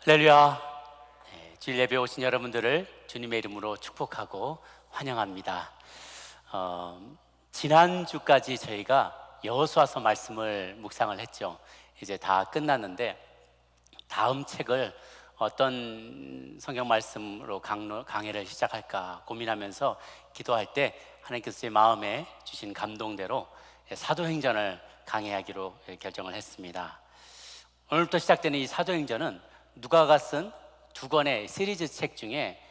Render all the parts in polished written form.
할렐루야. 주일 예배 오신 여러분들을 주님의 이름으로 축복하고 환영합니다. 지난주까지 저희가 여호수아서 말씀을 묵상을 했죠. 이제 다 끝났는데 다음 책을 어떤 성경 말씀으로 강해를 시작할까 고민하면서 기도할 때 하나님께서 제 마음에 주신 감동대로 사도행전을 강해하기로 결정을 했습니다. 오늘부터 시작되는 이 사도행전은 누가가 쓴 두 권의 시리즈 책 중에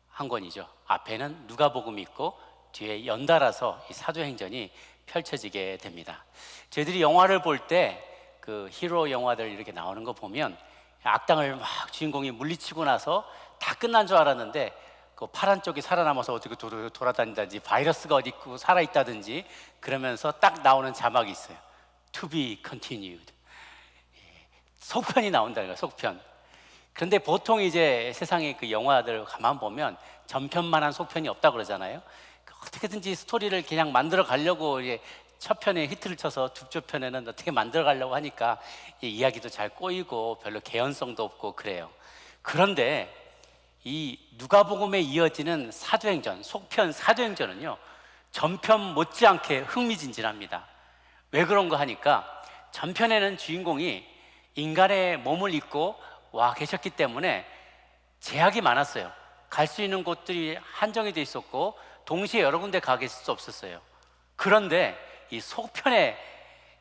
한 권이죠. 앞에는 누가복음이 있고 뒤에 연달아서 이 사도행전이 펼쳐지게 됩니다. 저희들이 영화를 볼 때 그 히로 영화들 이렇게 나오는 거 보면 악당을 막 주인공이 물리치고 나서 다 끝난 줄 알았는데 그 파란 쪽이 살아남아서 어떻게 돌아다닌다든지 바이러스가 어디 있고 살아있다든지 그러면서 딱 나오는 자막이 있어요. To be continued. 속편이 나온다는 거예요. 속편. 그런데 보통 이제 세상의 그 영화들 가만 보면 전편만한 속편이 없다 그러잖아요. 어떻게든지 스토리를 그냥 만들어 가려고 이제 첫 편에 히트를 쳐서 두 편에는 어떻게 만들어 가려고 하니까 이야기도 잘 꼬이고 별로 개연성도 없고 그래요. 그런데 이 누가복음에 이어지는 사도행전, 속편 사도행전은요 전편 못지않게 흥미진진합니다. 왜 그런가 하니까 전편에는 주인공이 인간의 몸을 입고 와 계셨기 때문에 제약이 많았어요. 갈 수 있는 곳들이 한정이 돼 있었고 동시에 여러 군데 가 계실 수 없었어요. 그런데 이 속편의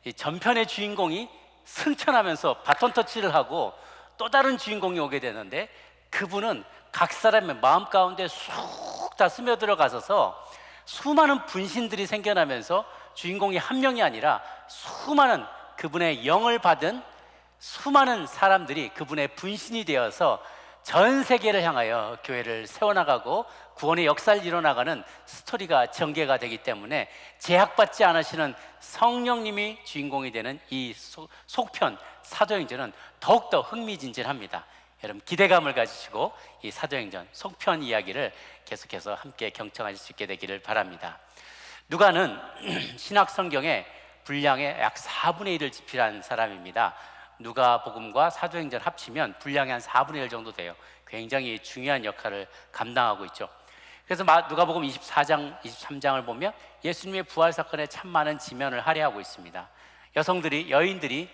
이 전편의 주인공이 승천하면서 바톤 터치를 하고 또 다른 주인공이 오게 되는데 그분은 각 사람의 마음 가운데 쑥 다 스며들어가서 수많은 분신들이 생겨나면서 주인공이 한 명이 아니라 수많은 그분의 영을 받은 수많은 사람들이 그분의 분신이 되어서 전 세계를 향하여 교회를 세워나가고 구원의 역사를 이뤄나가는 스토리가 전개가 되기 때문에 제약받지 않으시는 성령님이 주인공이 되는 이 속편 사도행전은 더욱더 흥미진진합니다. 여러분 기대감을 가지시고 이 사도행전 속편 이야기를 계속해서 함께 경청하실 수 있게 되기를 바랍니다. 누가는 신약 성경의 분량의 약 4분의 1을 집필한 사람입니다. 누가복음과 사도행전 합치면 분량이 한 4분의 1 정도 돼요. 굉장히 중요한 역할을 감당하고 있죠. 그래서 누가복음 24장, 23장을 보면 예수님의 부활 사건에 참 많은 지면을 할애하고 있습니다. 여인들이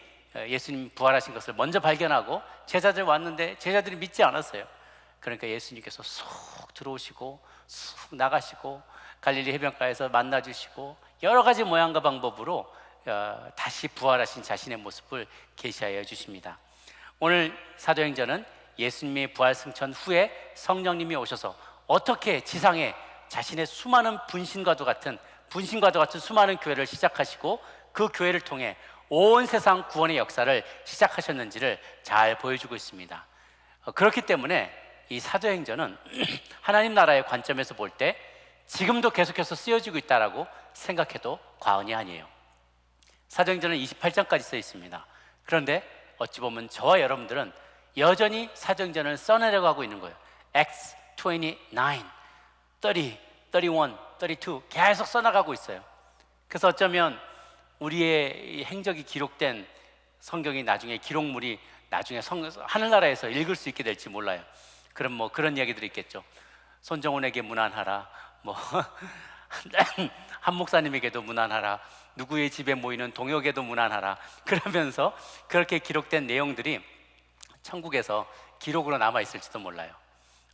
예수님 부활하신 것을 먼저 발견하고 제자들 왔는데 제자들이 믿지 않았어요. 그러니까 예수님께서 쏙 들어오시고 쑥 나가시고 갈릴리 해변가에서 만나주시고 여러 가지 모양과 방법으로 다시 부활하신 자신의 모습을 계시하여 주십니다. 오늘 사도행전은 예수님의 부활 승천 후에 성령님이 오셔서 어떻게 지상에 자신의 수많은 분신과도 같은 수많은 교회를 시작하시고 그 교회를 통해 온 세상 구원의 역사를 시작하셨는지를 잘 보여주고 있습니다. 그렇기 때문에 이 사도행전은 하나님 나라의 관점에서 볼 때 지금도 계속해서 쓰여지고 있다라고 생각해도 과언이 아니에요. 사도행전은 28장까지 써 있습니다. 그런데 어찌 보면 저와 여러분들은 여전히 사도행전을 써내려가고 있는 거예요. Acts 29, 30, 31, 32 계속 써나가고 있어요. 그래서 어쩌면 우리의 행적이 기록된 성경이 나중에 기록물이 나중에 하늘나라에서 읽을 수 있게 될지 몰라요. 그럼 뭐 그런 이야기들이 있겠죠. 손정훈에게 문안하라, 뭐 한 목사님에게도 문안하라, 누구의 집에 모이는 동역에도 문안하라, 그러면서 그렇게 기록된 내용들이 천국에서 기록으로 남아있을지도 몰라요.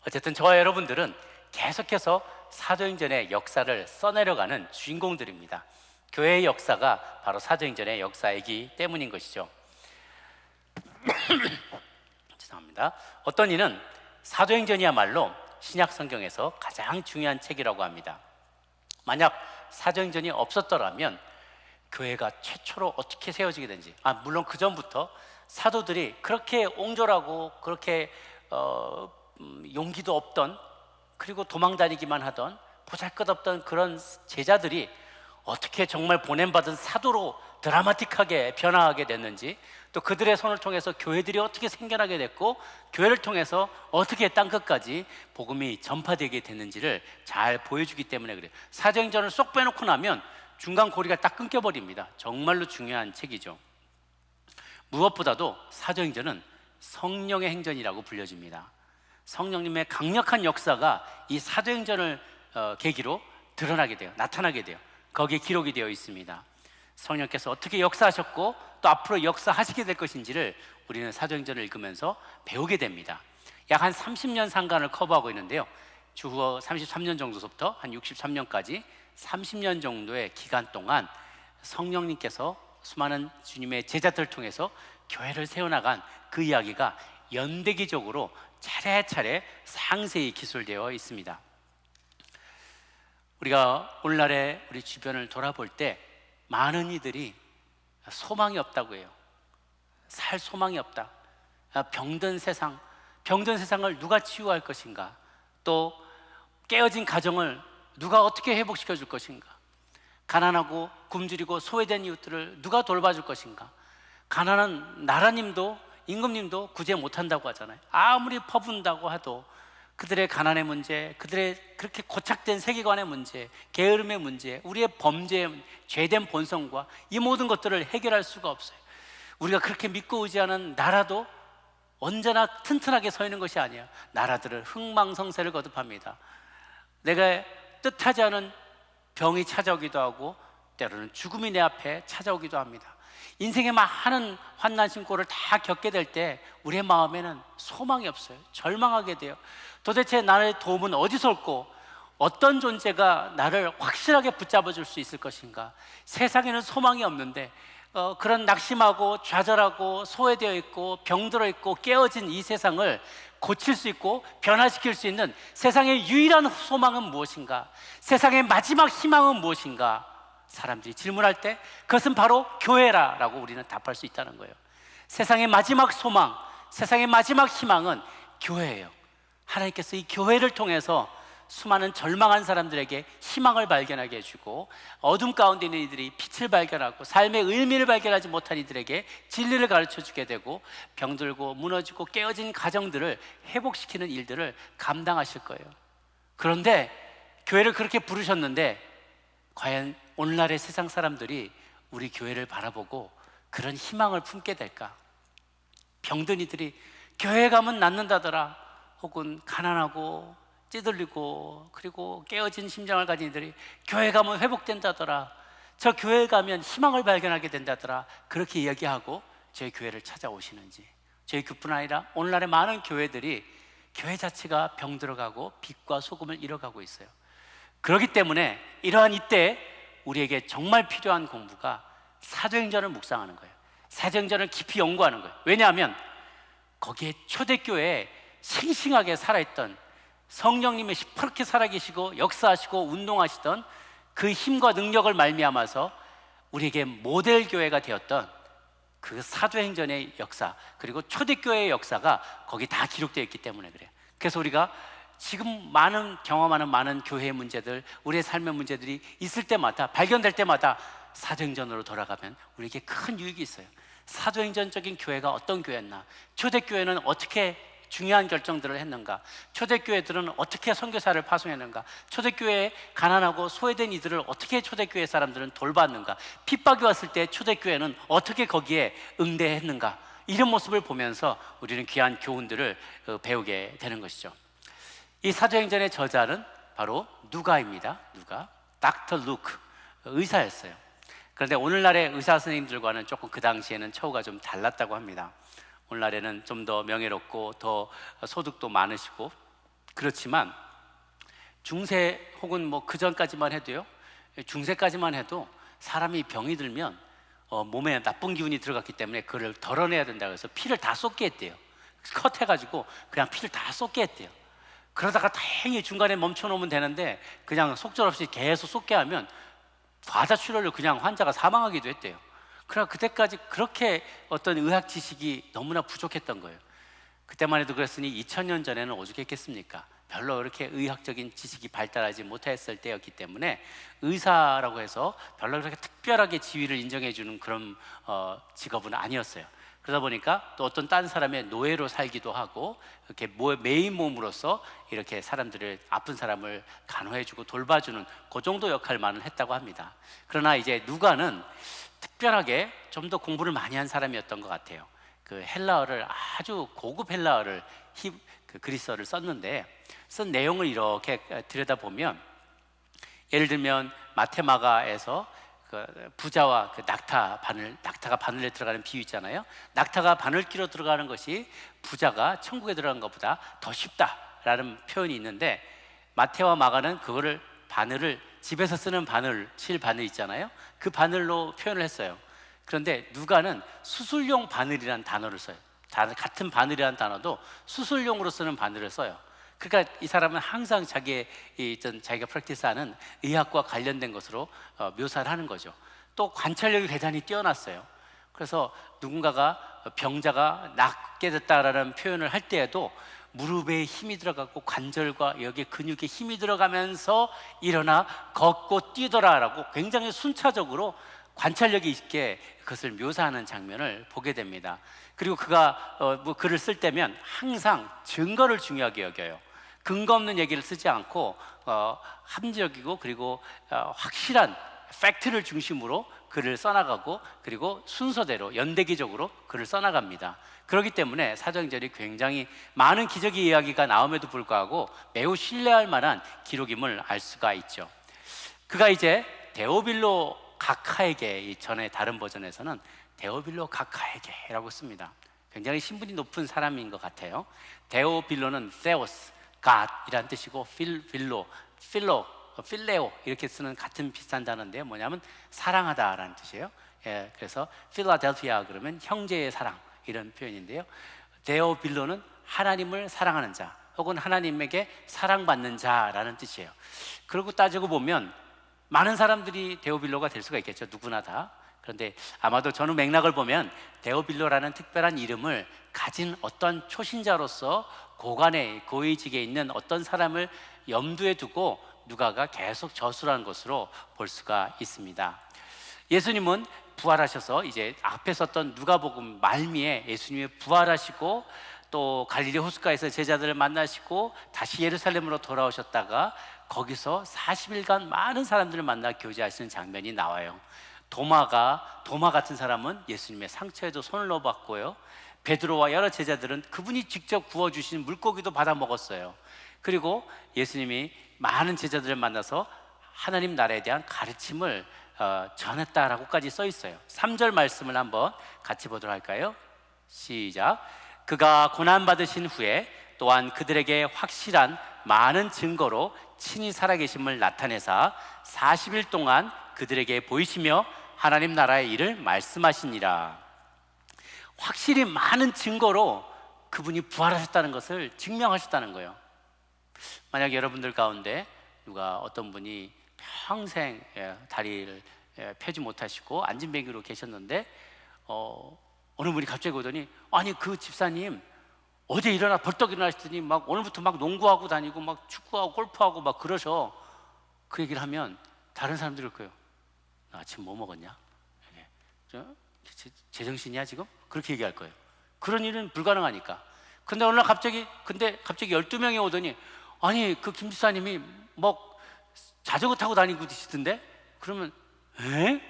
어쨌든 저와 여러분들은 계속해서 사도행전의 역사를 써내려가는 주인공들입니다. 교회의 역사가 바로 사도행전의 역사이기 때문인 것이죠. 죄송합니다. 어떤 이는 사도행전이야말로 신약 성경에서 가장 중요한 책이라고 합니다. 만약 사도행전이 없었더라면 교회가 최초로 어떻게 세워지게 된지, 물론 그 전부터 사도들이 그렇게 옹졸하고 그렇게 용기도 없던, 그리고 도망다니기만 하던 보잘것없던 그런 제자들이 어떻게 정말 보냄받은 사도로 드라마틱하게 변화하게 됐는지, 또 그들의 손을 통해서 교회들이 어떻게 생겨나게 됐고 교회를 통해서 어떻게 땅끝까지 복음이 전파되게 됐는지를 잘 보여주기 때문에 그래요. 사도행전을 쏙 빼놓고 나면 중간 고리가 딱 끊겨버립니다. 정말로 중요한 책이죠. 무엇보다도 사도행전은 성령의 행전이라고 불려집니다. 성령님의 강력한 역사가 이 사도행전을 계기로 드러나게 돼요. 나타나게 돼요. 거기에 기록이 되어 있습니다. 성령께서 어떻게 역사하셨고 또 앞으로 역사하시게 될 것인지를 우리는 사도행전을 읽으면서 배우게 됩니다. 약 한 30년 상간을 커버하고 있는데요. 주후 33년 정도부터 한 63년까지 30년 정도의 기간 동안 성령님께서 수많은 주님의 제자들을 통해서 교회를 세워나간 그 이야기가 연대기적으로 차례차례 상세히 기술되어 있습니다. 우리가 오늘날의 우리 주변을 돌아볼 때 많은 이들이 소망이 없다고 해요. 살 소망이 없다. 병든 세상을 누가 치유할 것인가? 또 깨어진 가정을 누가 어떻게 회복시켜 줄 것인가? 가난하고 굶주리고 소외된 이웃들을 누가 돌봐줄 것인가? 가난한 나라님도 임금님도 구제 못한다고 하잖아요. 아무리 퍼붓는다고 해도 그들의 가난의 문제, 그들의 그렇게 고착된 세계관의 문제, 게으름의 문제, 우리의 범죄, 죄된 본성과 이 모든 것들을 해결할 수가 없어요. 우리가 그렇게 믿고 의지하는 나라도 언제나 튼튼하게 서 있는 것이 아니에요. 나라들을 흥망성쇠를 거듭합니다. 내가 뜻하지 않은 병이 찾아오기도 하고 때로는 죽음이 내 앞에 찾아오기도 합니다. 인생의 많은 환난 신고를 다 겪게 될 때 우리의 마음에는 소망이 없어요. 절망하게 돼요. 도대체 나의 도움은 어디서 올고 어떤 존재가 나를 확실하게 붙잡아 줄 수 있을 것인가? 세상에는 소망이 없는데 그런 낙심하고 좌절하고 소외되어 있고 병들어 있고 깨어진 이 세상을 고칠 수 있고 변화시킬 수 있는 세상의 유일한 소망은 무엇인가? 세상의 마지막 희망은 무엇인가? 사람들이 질문할 때 그것은 바로 교회라라고 우리는 답할 수 있다는 거예요. 세상의 마지막 소망, 세상의 마지막 희망은 교회예요. 하나님께서 이 교회를 통해서 수많은 절망한 사람들에게 희망을 발견하게 해주고 어둠 가운데 있는 이들이 빛을 발견하고 삶의 의미를 발견하지 못한 이들에게 진리를 가르쳐주게 되고 병들고 무너지고 깨어진 가정들을 회복시키는 일들을 감당하실 거예요. 그런데 교회를 그렇게 부르셨는데 과연 오늘날의 세상 사람들이 우리 교회를 바라보고 그런 희망을 품게 될까? 병든 이들이 교회 가면 낫는다더라, 혹은 가난하고 찌들리고 그리고 깨어진 심장을 가진 이들이 교회 가면 회복된다더라, 저 교회 가면 희망을 발견하게 된다더라, 그렇게 이야기하고 저희 교회를 찾아오시는지. 저희 교뿐 아니라 오늘날의 많은 교회들이 교회 자체가 병들어가고 빛과 소금을 잃어가고 있어요. 그렇기 때문에 이러한 이때 우리에게 정말 필요한 공부가 사도행전을 묵상하는 거예요. 사도행전을 깊이 연구하는 거예요. 왜냐하면 거기에 초대교회에 싱싱하게 살아있던 성령님의 시퍼렇게 살아계시고 역사하시고 운동하시던 그 힘과 능력을 말미암아서 우리에게 모델 교회가 되었던 그 사도행전의 역사, 그리고 초대교회의 역사가 거기 다 기록되어 있기 때문에 그래요. 그래서 우리가 지금 경험하는 많은 교회의 문제들, 우리의 삶의 문제들이 있을 때마다, 발견될 때마다 사도행전으로 돌아가면 우리에게 큰 유익이 있어요. 사도행전적인 교회가 어떤 교회였나, 초대교회는 어떻게 중요한 결정들을 했는가, 초대교회들은 어떻게 선교사를 파송했는가, 초대교회에 가난하고 소외된 이들을 어떻게 초대교회 사람들은 돌봤는가, 핍박이 왔을 때 초대교회는 어떻게 거기에 응대했는가, 이런 모습을 보면서 우리는 귀한 교훈들을 배우게 되는 것이죠. 이 사도행전의 저자는 바로 누가입니다. 누가, 닥터 루크, 의사였어요. 그런데 오늘날의 의사 선생님들과는 조금 그 당시에는 처우가 좀 달랐다고 합니다. 오늘날에는 좀 더 명예롭고 더 소득도 많으시고 그렇지만 중세 혹은 뭐 그 전까지만 해도요, 중세까지만 해도 사람이 병이 들면 몸에 나쁜 기운이 들어갔기 때문에 그걸 덜어내야 된다고 해서 피를 다 쏟게 했대요. 컷해가지고 그냥 피를 다 쏟게 했대요. 그러다가 다행히 중간에 멈춰놓으면 되는데 그냥 속절없이 계속 쏟게 하면 과다출혈로 그냥 환자가 사망하기도 했대요. 그러나 그때까지 그렇게 어떤 의학 지식이 너무나 부족했던 거예요. 그때만 해도 그랬으니 2000년 전에는 오죽했겠습니까? 별로 그렇게 의학적인 지식이 발달하지 못했을 때였기 때문에 의사라고 해서 별로 그렇게 특별하게 지위를 인정해 주는 그런 직업은 아니었어요. 그러다 보니까 또 어떤 딴 사람의 노예로 살기도 하고 이렇게 메인 몸으로서 이렇게 사람들을, 아픈 사람을 간호해주고 돌봐주는 그 정도 역할만을 했다고 합니다. 그러나 이제 누가는 특별하게 좀 더 공부를 많이 한 사람이었던 것 같아요. 그 헬라어를 아주 고급 헬라어를 그 그리스어를 썼는데 쓴 내용을 이렇게 들여다보면 예를 들면 마테마가에서 그 부자와 그 낙타가 바늘에 들어가는 비유 있잖아요. 낙타가 바늘기로 들어가는 것이 부자가 천국에 들어가는 것보다 더 쉽다라는 표현이 있는데 마태와 마가는 그거를 바늘을 집에서 쓰는 실 바늘 있잖아요. 그 바늘로 표현을 했어요. 그런데 누가는 수술용 바늘이라는 단어를 써요. 같은 바늘이라는 단어도 수술용으로 쓰는 바늘을 써요. 그러니까 이 사람은 항상 자기가 프랙티스하는 의학과 관련된 것으로 묘사를 하는 거죠. 또 관찰력이 대단히 뛰어났어요. 그래서 누군가가 병자가 낫게 됐다라는 표현을 할 때에도 무릎에 힘이 들어가고 관절과 여기 근육에 힘이 들어가면서 일어나 걷고 뛰더라라고 굉장히 순차적으로 관찰력이 있게 그것을 묘사하는 장면을 보게 됩니다. 그리고 그가 글을 쓸 때면 항상 증거를 중요하게 여겨요. 근거 없는 얘기를 쓰지 않고 합리적이고 그리고 확실한 팩트를 중심으로 글을 써나가고 그리고 순서대로 연대기적으로 글을 써나갑니다. 그렇기 때문에 사도행전이 굉장히 많은 기적의 이야기가 나옴에도 불구하고 매우 신뢰할 만한 기록임을 알 수가 있죠. 그가 이제 데오빌로 각하에게, 이 전에 다른 버전에서는 데오빌로 각하에게라고 씁니다. 굉장히 신분이 높은 사람인 것 같아요. 데오빌로는 theos, God이란 뜻이고 필레오 이렇게 쓰는 같은 비슷한 단어인데요. 뭐냐면 사랑하다라는 뜻이에요. 예, 그래서 필라델피아 그러면 형제의 사랑 이런 표현인데요. 데오빌로는 하나님을 사랑하는 자 혹은 하나님에게 사랑받는 자라는 뜻이에요. 그러고 따지고 보면 많은 사람들이 데오빌로가 될 수가 있겠죠. 누구나 다. 그런데 아마도 저는 맥락을 보면 데오빌로라는 특별한 이름을 가진 어떤 초신자로서 고위직에 있는 어떤 사람을 염두에 두고 누가가 계속 저술한 것으로 볼 수가 있습니다. 예수님은 부활하셔서 이제 앞에 썼던 누가복음 말미에 예수님이 부활하시고 또 갈릴리 호숫가에서 제자들을 만나시고 다시 예루살렘으로 돌아오셨다가 거기서 40일간 많은 사람들을 만나 교제하시는 장면이 나와요. 도마 같은 사람은 예수님의 상처에도 손을 넣어봤고요. 베드로와 여러 제자들은 그분이 직접 구워주신 물고기도 받아 먹었어요. 그리고 예수님이 많은 제자들을 만나서 하나님 나라에 대한 가르침을 전했다라고까지 써 있어요. 3절 말씀을 한번 같이 보도록 할까요? 시작. 그가 고난받으신 후에 또한 그들에게 확실한 많은 증거로 친히 살아계심을 나타내사 40일 동안 그들에게 보이시며 하나님 나라의 일을 말씀하시니라. 확실히 많은 증거로 그분이 부활하셨다는 것을 증명하셨다는 거예요. 만약 여러분들 가운데 누가 어떤 분이 평생 다리를 펴지 못하시고 안진뱅이로 계셨는데 어느 분이 갑자기 오더니 아니 그 집사님 어제 벌떡 일어나시더니 막 오늘부터 막 농구하고 다니고 막 축구하고 골프하고 막 그러셔. 그 얘기를 하면 다른 사람들이 그럴 거예요. 나 아침 뭐 먹었냐? 제정신이야 지금? 그렇게 얘기할 거예요. 그런 일은 불가능하니까. 근데 어느 날 갑자기 12명이 오더니 아니 그 김 집사님이 뭐 자전거 타고 다니고 계시던데? 그러면 에?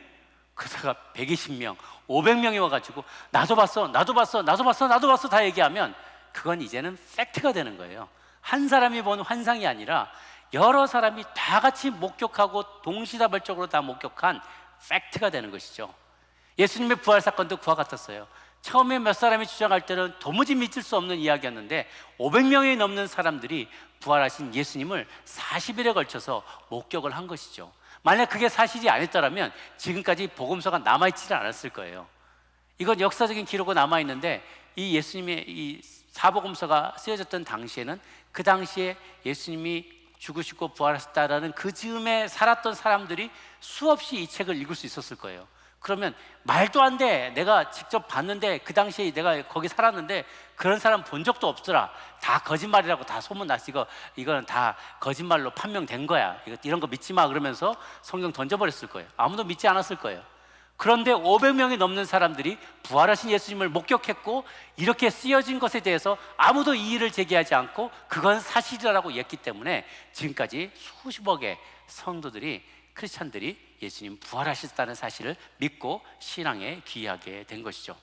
그러다가 120명, 500명이 와가지고 나도 봤어 다 얘기하면 그건 이제는 팩트가 되는 거예요. 한 사람이 본 환상이 아니라 여러 사람이 다 같이 목격하고 동시다발적으로 다 목격한 팩트가 되는 것이죠. 예수님의 부활 사건도 그와 같았어요. 처음에 몇 사람이 주장할 때는 도무지 믿을 수 없는 이야기였는데 500명이 넘는 사람들이 부활하신 예수님을 40일에 걸쳐서 목격을 한 것이죠. 만약 그게 사실이 아니었다면 지금까지 복음서가 남아있지는 않았을 거예요. 이건 역사적인 기록으로 남아있는데 이 예수님의 이 사복음서가 쓰여졌던 당시에는 그 당시에 예수님이 죽으시고 부활하셨다라는 그 즈음에 살았던 사람들이 수없이 이 책을 읽을 수 있었을 거예요. 그러면 말도 안 돼. 내가 직접 봤는데 그 당시에 내가 거기 살았는데 그런 사람 본 적도 없더라. 다 거짓말이라고 다 소문났어. 이거는 다 거짓말로 판명된 거야. 이런 거 믿지 마 그러면서 성경 던져버렸을 거예요. 아무도 믿지 않았을 거예요. 그런데 500명이 넘는 사람들이 부활하신 예수님을 목격했고 이렇게 쓰여진 것에 대해서 아무도 이의를 제기하지 않고 그건 사실이라고 했기 때문에 지금까지 수십억의 성도들이 크리스찬들이 예수님 부활하셨다는 사실을 믿고 신앙에 귀하게 된 것이죠.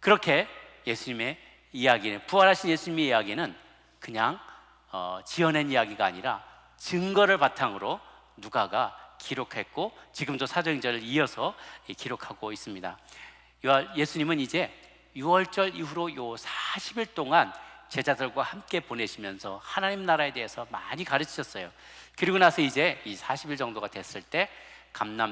그렇게 예수님의 이야기는, 부활하신 예수님의 이야기는 그냥 지어낸 이야기가 아니라 증거를 바탕으로 누가가 기록했고 지금도 사도행전을 이어서 기록하고 있습니다. 예수님은 이제 6월절 이후로 요 40일 동안 제자들과 함께 보내시면서 하나님 나라에 대해서 많이 가르치셨어요. 그리고 나서 이제 이 40일 정도가 됐을 때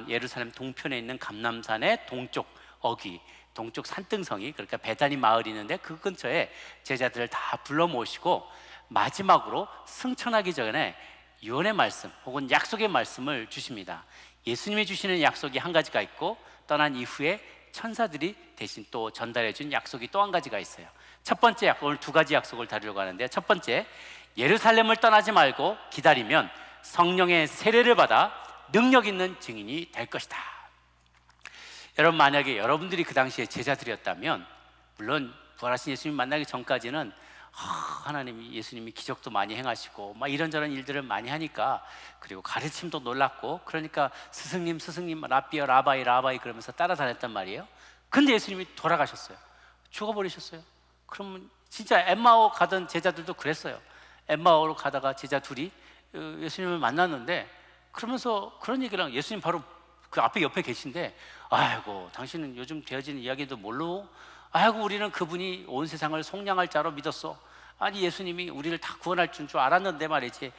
예루살렘 동편에 있는 감람산의 동쪽 어귀, 동쪽 산등성이, 그러니까 베다니 마을이 있는데 그 근처에 제자들을 다 불러 모시고 마지막으로 승천하기 전에 유언의 말씀 혹은 약속의 말씀을 주십니다. 예수님이 주시는 약속이 한 가지가 있고 떠난 이후에 천사들이 대신 또 전달해 준 약속이 또 한 가지가 있어요. 첫 번째 약속, 오늘 두 가지 약속을 다루려고 하는데, 첫 번째, 예루살렘을 떠나지 말고 기다리면 성령의 세례를 받아 능력 있는 증인이 될 것이다. 여러분, 만약에 여러분들이 그 당시에 제자들이었다면, 물론 부활하신 예수님 만나기 전까지는 하나님이, 예수님이 기적도 많이 행하시고 막 이런저런 일들을 많이 하니까, 그리고 가르침도 놀랐고, 그러니까 스승님 라비어 라바이 그러면서 따라다녔단 말이에요. 근데 예수님이 돌아가셨어요. 죽어버리셨어요. 그러면 진짜 엠마오 가던 제자들도 그랬어요. 엠마오로 가다가 제자 둘이 예수님을 만났는데, 그러면서 그런 얘기랑, 예수님 바로 그 앞에 옆에 계신데, 아이고 당신은 요즘 되어지는 이야기도 모르고, 아이고 우리는 그분이 온 세상을 속량할 자로 믿었어. 아니 예수님이 우리를 다 구원할 줄 알았는데 말이지,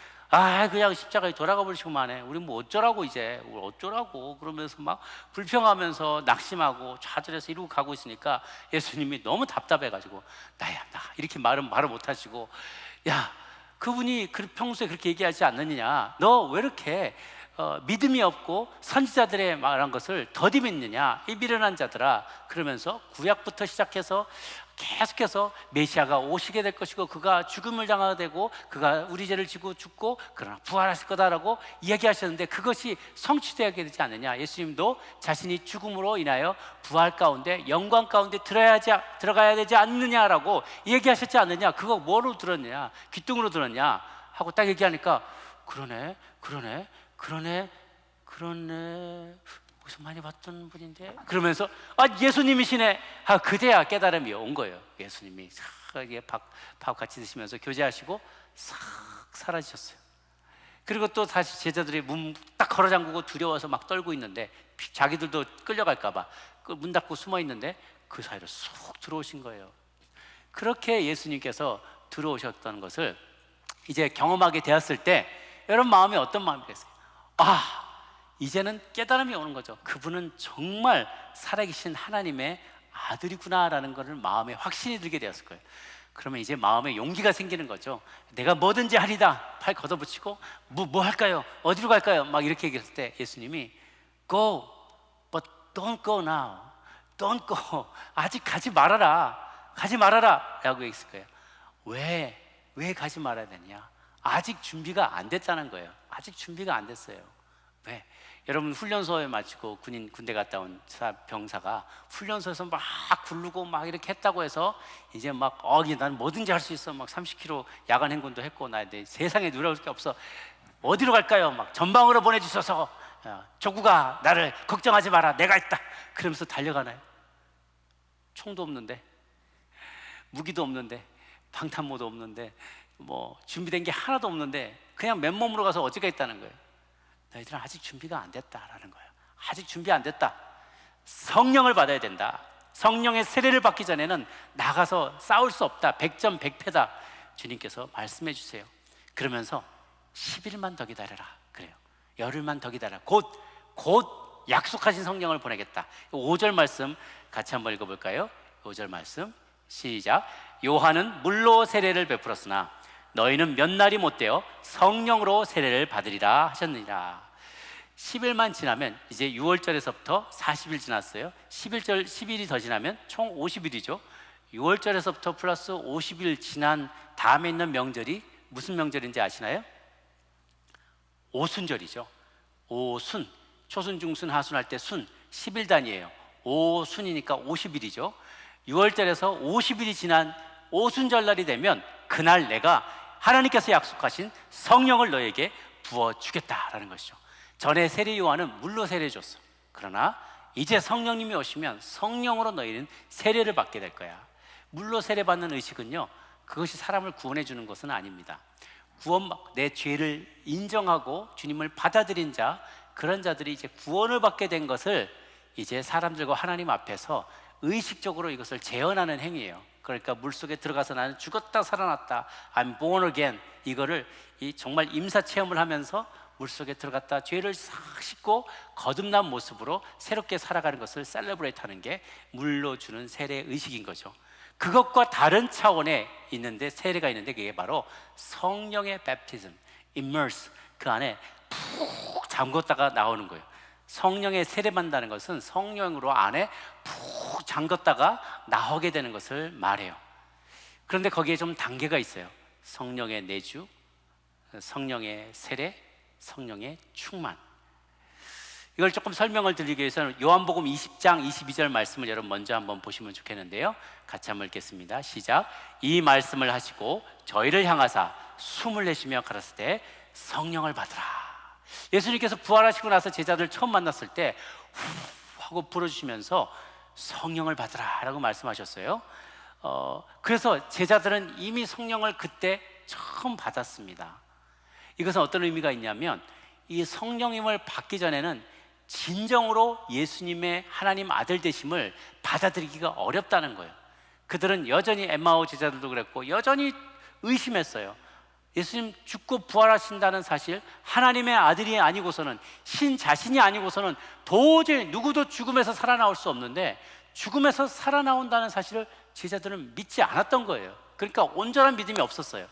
그냥 십자가에 돌아가 버리시고만 해. 우리 뭐 어쩌라고, 이제 우리 어쩌라고, 그러면서 막 불평하면서 낙심하고 좌절해서 이러고 가고 있으니까 예수님이 너무 답답해가지고, 나 이렇게 말을 못하시고, 야 그분이 평소에 그렇게 얘기하지 않느냐, 너 왜 이렇게 믿음이 없고 선지자들의 말한 것을 더디 믿느냐, 이 미련한 자들아. 그러면서 구약부터 시작해서 계속해서 메시아가 오시게 될 것이고, 그가 죽음을 당하게 되고, 그가 우리 죄를 지고 죽고 그러나 부활하실 거다라고 이야기하셨는데, 그것이 성취되게 되지 않느냐. 예수님도 자신이 죽음으로 인하여 부활 가운데 영광 가운데 들어가야 되지 않느냐라고 얘기하셨지 않느냐. 그거 뭐로 들었냐, 귀뚱으로 들었냐 하고 딱 얘기하니까, 그러네 어디서 많이 봤던 분인데, 그러면서 예수님이시네. 그제야 깨달음이 온 거예요. 예수님이 밥 같이 드시면서 교제하시고 싹 사라지셨어요. 그리고 또 다시 제자들이 문 딱 걸어 잠그고 두려워서 막 떨고 있는데, 자기들도 끌려갈까 봐 그 문 닫고 숨어 있는데 그 사이로 쏙 들어오신 거예요. 그렇게 예수님께서 들어오셨던 것을 이제 경험하게 되었을 때, 여러분 마음이 어떤 마음이겠어요? 이제는 깨달음이 오는 거죠. 그분은 정말 살아계신 하나님의 아들이구나라는 것을 마음에 확신이 들게 되었을 거예요. 그러면 이제 마음에 용기가 생기는 거죠. 내가 뭐든지 하리다. 팔 걷어붙이고 뭐 할까요? 어디로 갈까요? 막 이렇게 얘기했을 때 예수님이 Go, but don't go now. Don't go. 아직 가지 말아라 라고 얘기했을 거예요. 왜 가지 말아야 되냐? 아직 준비가 안 됐다는 거예요. 아직 준비가 안 됐어요. 왜? 여러분 훈련소에 마치고 군대 갔다 온 병사가 훈련소에서 막 굴르고 막 이렇게 했다고 해서 이제 막 난 뭐든지 할 수 있어, 막 30km 야간 행군도 했고, 나 세상에 누려올 게 없어, 어디로 갈까요? 막 전방으로 보내주셔서 조국아 나를 걱정하지 마라, 내가 있다, 그러면서 달려가나요? 총도 없는데, 무기도 없는데, 방탄모도 없는데, 뭐 준비된 게 하나도 없는데 그냥 맨몸으로 가서 어찌가 있다는 거예요. 너희들은 아직 준비가 안 됐다라는 거예요. 아직 준비 안 됐다. 성령을 받아야 된다. 성령의 세례를 받기 전에는 나가서 싸울 수 없다. 100점 100패다. 주님께서 말씀해 주세요. 그러면서 10일만 더 기다려라 그래요. 열흘만 더 기다려. 곧 약속하신 성령을 보내겠다. 5절 말씀 같이 한번 읽어볼까요? 5절 말씀 시작. 요한은 물로 세례를 베풀었으나 너희는 몇 날이 못되어 성령으로 세례를 받으리라 하셨느니라. 10일만 지나면, 이제 6월절에서부터 40일 지났어요. 10일이 더 지나면 총 50일이죠 6월절에서부터 플러스 50일 지난 다음에 있는 명절이 무슨 명절인지 아시나요? 오순절이죠. 오순, 초순 중순 하순 할 때 순 10일 단위예요. 오순이니까 50일이죠 6월절에서 50일이 지난 오순절날이 되면 그날 내가 하나님께서 약속하신 성령을 너에게 부어주겠다라는 것이죠. 전에 세례 요한은 물로 세례 줬어. 그러나 이제 성령님이 오시면 성령으로 너희는 세례를 받게 될 거야. 물로 세례받는 의식은요, 그것이 사람을 구원해 주는 것은 아닙니다. 내 죄를 인정하고 주님을 받아들인 자, 그런 자들이 이제 구원을 받게 된 것을 이제 사람들과 하나님 앞에서 의식적으로 이것을 재현하는 행위예요. 그러니까 물속에 들어가서 나는 죽었다 살아났다, I'm born again, 이거를 정말 임사 체험을 하면서 물속에 들어갔다 죄를 싹 씻고 거듭난 모습으로 새롭게 살아가는 것을 셀레브레이트 하는 게 물로 주는 세례 의식인 거죠. 그것과 다른 차원에 있는데, 세례가 있는데, 그게 바로 성령의 baptism, immerse, 그 안에 푹 잠궜다가 나오는 거예요. 성령의 세례받는다는 것은 성령으로 안에 푹 잠궜다가 나오게 되는 것을 말해요. 그런데 거기에 좀 단계가 있어요. 성령의 내주, 성령의 세례, 성령의 충만. 이걸 조금 설명을 드리기 위해서는 요한복음 20장 22절 말씀을 여러분 먼저 한번 보시면 좋겠는데요. 같이 한번 읽겠습니다. 시작. 이 말씀을 하시고 저희를 향하사 숨을 내쉬며 가라사대 때 성령을 받으라. 예수님께서 부활하시고 나서 제자들 처음 만났을 때 후 하고 불어주시면서 성령을 받으라 라고 말씀하셨어요. 그래서 제자들은 이미 성령을 그때 처음 받았습니다. 이것은 어떤 의미가 있냐면, 이 성령님을 받기 전에는 진정으로 예수님의 하나님 아들 되심을 받아들이기가 어렵다는 거예요. 그들은 여전히, 엠마오 제자들도 그랬고, 여전히 의심했어요. 예수님 죽고 부활하신다는 사실, 하나님의 아들이 아니고서는, 신 자신이 아니고서는 도저히 누구도 죽음에서 살아나올 수 없는데, 죽음에서 살아나온다는 사실을 제자들은 믿지 않았던 거예요. 그러니까 온전한 믿음이 없었어요.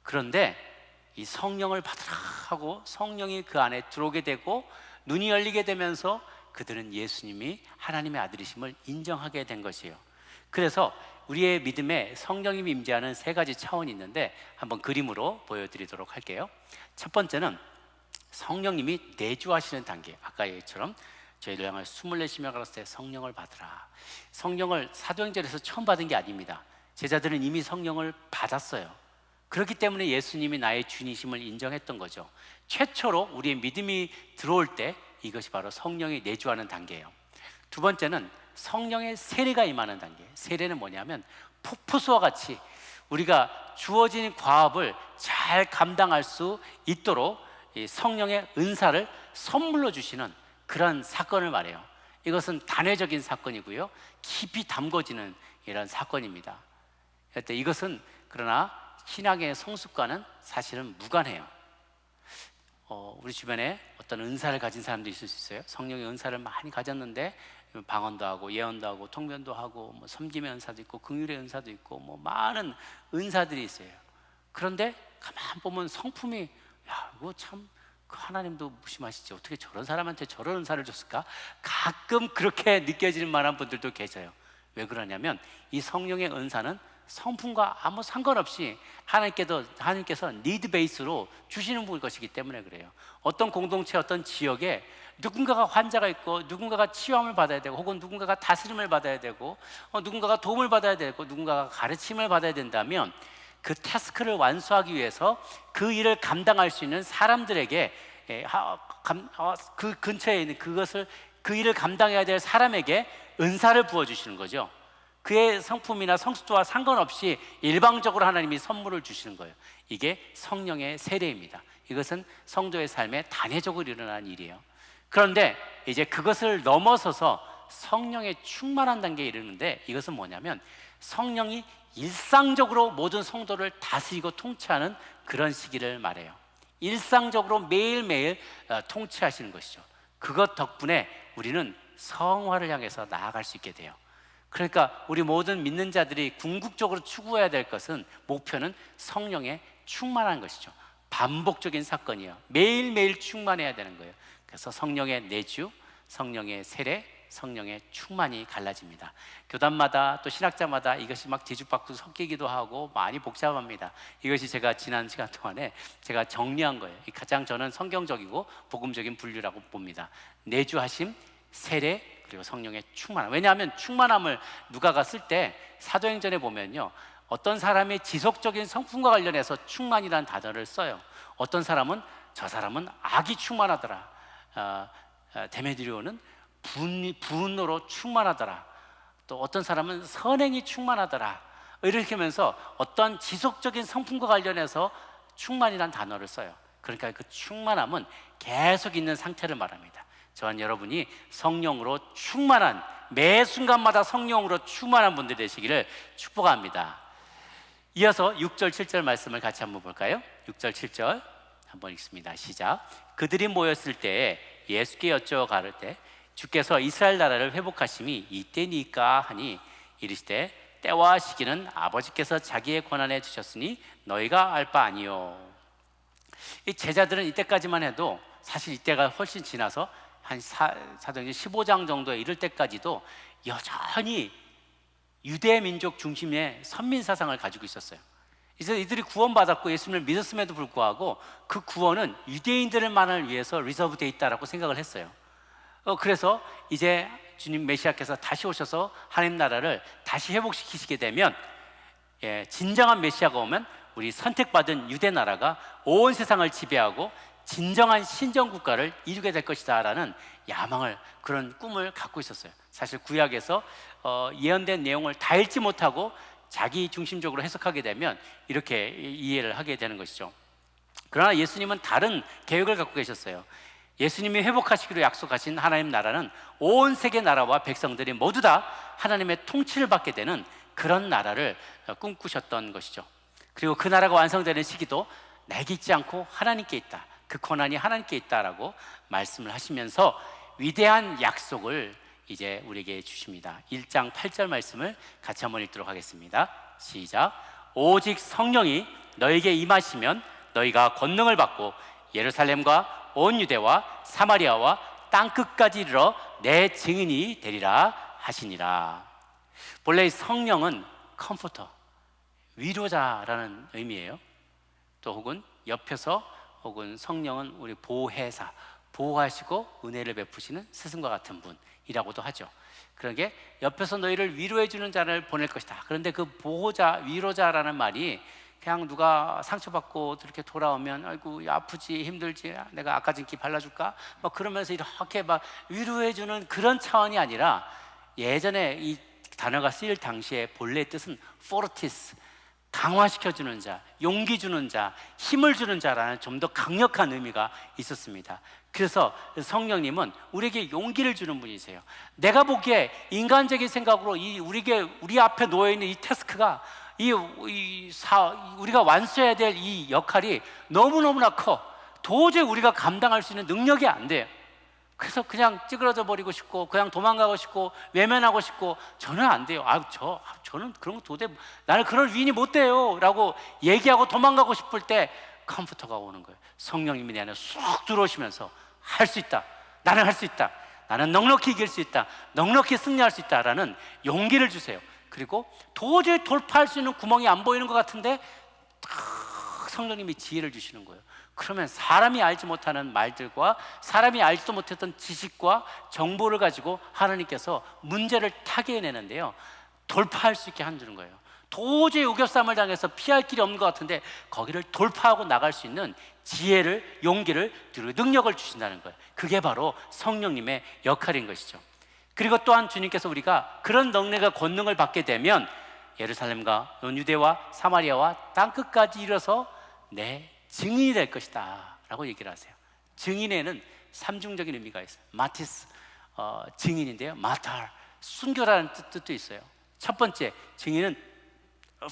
그런데 이 성령을 받으라 하고 성령이 그 안에 들어오게 되고 눈이 열리게 되면서 그들은 예수님이 하나님의 아들이심을 인정하게 된 것이에요. 그래서 우리의 믿음에 성령님이 임재하는 세 가지 차원이 있는데, 한번 그림으로 보여드리도록 할게요. 첫 번째는 성령님이 내주하시는 단계. 아까 얘기처럼 저희를 향해 숨을 내쉬며 가라사대 때 성령을 받으라. 성령을 사도행전에서 처음 받은 게 아닙니다. 제자들은 이미 성령을 받았어요. 그렇기 때문에 예수님이 나의 주님이심을 인정했던 거죠. 최초로 우리의 믿음이 들어올 때 이것이 바로 성령이 내주하는 단계예요. 두 번째는 성령의 세례가 임하는 단계. 세례는 뭐냐면 폭포수와 같이 우리가 주어진 과업을 잘 감당할 수 있도록 이 성령의 은사를 선물로 주시는 그런 사건을 말해요. 이것은 단회적인 사건이고요, 깊이 담궈지는 이런 사건입니다. 이것은 그러나 신앙의 성숙과는 사실은 무관해요. 우리 주변에 어떤 은사를 가진 사람도 있을 수 있어요. 성령의 은사를 많이 가졌는데 방언도 하고 예언도 하고 통변도 하고 뭐 섬김의 은사도 있고 긍휼의 은사도 있고 뭐 많은 은사들이 있어요. 그런데 가만 보면 성품이, 야, 이거 참 그 하나님도 무심하시지, 어떻게 저런 사람한테 저런 은사를 줬을까? 가끔 그렇게 느껴지는 만한 분들도 계세요. 왜 그러냐면 이 성령의 은사는 성품과 아무 상관없이 하나님께서 니드 베이스로 주시는 것이기 때문에 그래요. 어떤 공동체, 어떤 지역에 누군가가 환자가 있고 누군가가 치유함을 받아야 되고 혹은 누군가가 다스림을 받아야 되고 누군가가 도움을 받아야 되고 누군가가 가르침을 받아야 된다면, 그 타스크를 완수하기 위해서 그 일을 감당할 수 있는 사람들에게, 그 근처에 있는 그 일을 감당해야 될 사람에게 은사를 부어주시는 거죠. 그의 성품이나 성숙도와 상관없이 일방적으로 하나님이 선물을 주시는 거예요. 이게 성령의 세례입니다. 이것은 성도의 삶에 단회적으로 일어나는 일이에요. 그런데 이제 그것을 넘어서서 성령의 충만한 단계에 이르는데, 이것은 뭐냐면 성령이 일상적으로 모든 성도를 다스리고 통치하는 그런 시기를 말해요. 일상적으로 매일매일 통치하시는 것이죠. 그것 덕분에 우리는 성화를 향해서 나아갈 수 있게 돼요. 그러니까 우리 모든 믿는 자들이 궁극적으로 추구해야 될 것은, 목표는 성령에 충만한 것이죠. 반복적인 사건이에요. 매일매일 충만해야 되는 거예요. 그래서 성령의 내주, 성령의 세례, 성령의 충만이 갈라집니다. 교단마다 또 신학자마다 이것이 막 뒤죽박죽 섞이기도 하고 많이 복잡합니다. 이것이 제가 지난 시간 동안에 제가 정리한 거예요. 가장 저는 성경적이고 복음적인 분류라고 봅니다. 내주하심, 세례, 그리고 성령의 충만함. 왜냐하면 충만함을 누가가 쓸 때 사도행전에 보면요, 어떤 사람의 지속적인 성품과 관련해서 충만이라는 단어를 써요. 어떤 사람은 저 사람은 악이 충만하더라. 데메드리오는 분노로 충만하더라. 또 어떤 사람은 선행이 충만하더라. 이렇게 하면서 어떤 지속적인 성품과 관련해서 충만이라는 단어를 써요. 그러니까 그 충만함은 계속 있는 상태를 말합니다. 저와 여러분이 성령으로 충만한, 매 순간마다 성령으로 충만한 분들이 되시기를 축복합니다. 이어서 6절 7절 말씀을 같이 한번 볼까요? 6절 7절 한번 읽습니다. 시작. 그들이 모였을 때 예수께 여쭈어 가르되 주께서 이스라엘 나라를 회복하심이 이때니까 하니 이르시되 때와 시기는 아버지께서 자기의 권한에 주셨으니 너희가 알 바 아니요. 이 제자들은 이때까지만 해도 사실 이때가 훨씬 지나서 한 사도행전 15장 정도에 이를 때까지도 여전히 유대 민족 중심의 선민 사상을 가지고 있었어요. 이제 이들이 구원받았고 예수님을 믿었음에도 불구하고 그 구원은 유대인들만을 위해서 리저브되어 있다라고 생각을 했어요. 그래서 이제 주님 메시아께서 다시 오셔서 하나님 나라를 다시 회복시키시게 되면, 진정한 메시아가 오면 우리 선택받은 유대 나라가 온 세상을 지배하고 진정한 신정 국가를 이루게 될 것이다 라는 야망을, 그런 꿈을 갖고 있었어요. 사실 구약에서 예언된 내용을 다 읽지 못하고 자기 중심적으로 해석하게 되면 이렇게 이해를 하게 되는 것이죠. 그러나 예수님은 다른 계획을 갖고 계셨어요. 예수님이 회복하시기로 약속하신 하나님 나라는 온 세계 나라와 백성들이 모두 다 하나님의 통치를 받게 되는 그런 나라를 꿈꾸셨던 것이죠. 그리고 그 나라가 완성되는 시기도 내게 있지 않고 하나님께 있다, 그 권한이 하나님께 있다라고 말씀을 하시면서 위대한 약속을 이제 우리에게 주십니다. 1장 8절 말씀을 같이 한번 읽도록 하겠습니다. 시작. 오직 성령이 너에게 임하시면 너희가 권능을 받고 예루살렘과 온 유대와 사마리아와 땅끝까지 이르러 내 증인이 되리라 하시니라. 본래 이 성령은 컴포터, 위로자라는 의미예요. 또 혹은 옆에서, 혹은 성령은 우리 보혜사, 보호하시고 은혜를 베푸시는 스승과 같은 분이라고도 하죠. 그러게 옆에서 너희를 위로해 주는 자를 보낼 것이다. 그런데 그 보호자, 위로자라는 말이 그냥 누가 상처받고 이렇게 돌아오면 아이고 아프지, 힘들지, 내가 아까진기 발라줄까? 막 그러면서 이렇게 막 위로해 주는 그런 차원이 아니라, 예전에 이 단어가 쓰일 당시에 본래 뜻은 포르티스, 강화시켜주는 자, 용기 주는 자, 힘을 주는 자라는 좀 더 강력한 의미가 있었습니다. 그래서 성령님은 우리에게 용기를 주는 분이세요. 내가 보기에 인간적인 생각으로 우리 앞에 놓여있는 이 태스크가, 우리가 완수해야 될 이 역할이 너무너무나 커. 도저히 우리가 감당할 수 있는 능력이 안 돼요. 그래서 그냥 찌그러져 버리고 싶고, 그냥 도망가고 싶고, 외면하고 싶고, 저는 안 돼요. 저는 그런 거 도대체, 나는 그럴 위인이 못 돼요 라고 얘기하고 도망가고 싶을 때 컴퓨터가 오는 거예요. 성령님이 내 안에 쑥 들어오시면서 할 수 있다, 나는 할 수 있다, 나는 넉넉히 이길 수 있다, 넉넉히 승리할 수 있다라는 용기를 주세요. 그리고 도저히 돌파할 수 있는 구멍이 안 보이는 것 같은데 성령님이 지혜를 주시는 거예요. 그러면 사람이 알지 못하는 말들과 사람이 알지도 못했던 지식과 정보를 가지고 하나님께서 문제를 타개내는데요, 돌파할 수 있게 해주는 거예요. 도저히 우겨쌈을 당해서 피할 길이 없는 것 같은데 거기를 돌파하고 나갈 수 있는 지혜를, 용기를, 능력을 주신다는 거예요. 그게 바로 성령님의 역할인 것이죠. 그리고 또한 주님께서 우리가 그런 능력과 권능을 받게 되면 예루살렘과 온 유대와 사마리아와 땅끝까지 이뤄서 내 증인이 될 것이다 라고 얘기를 하세요. 증인에는 삼중적인 의미가 있어요. 마티스, 증인인데요, 마탈, 순교라는 뜻도 있어요. 첫 번째, 증인은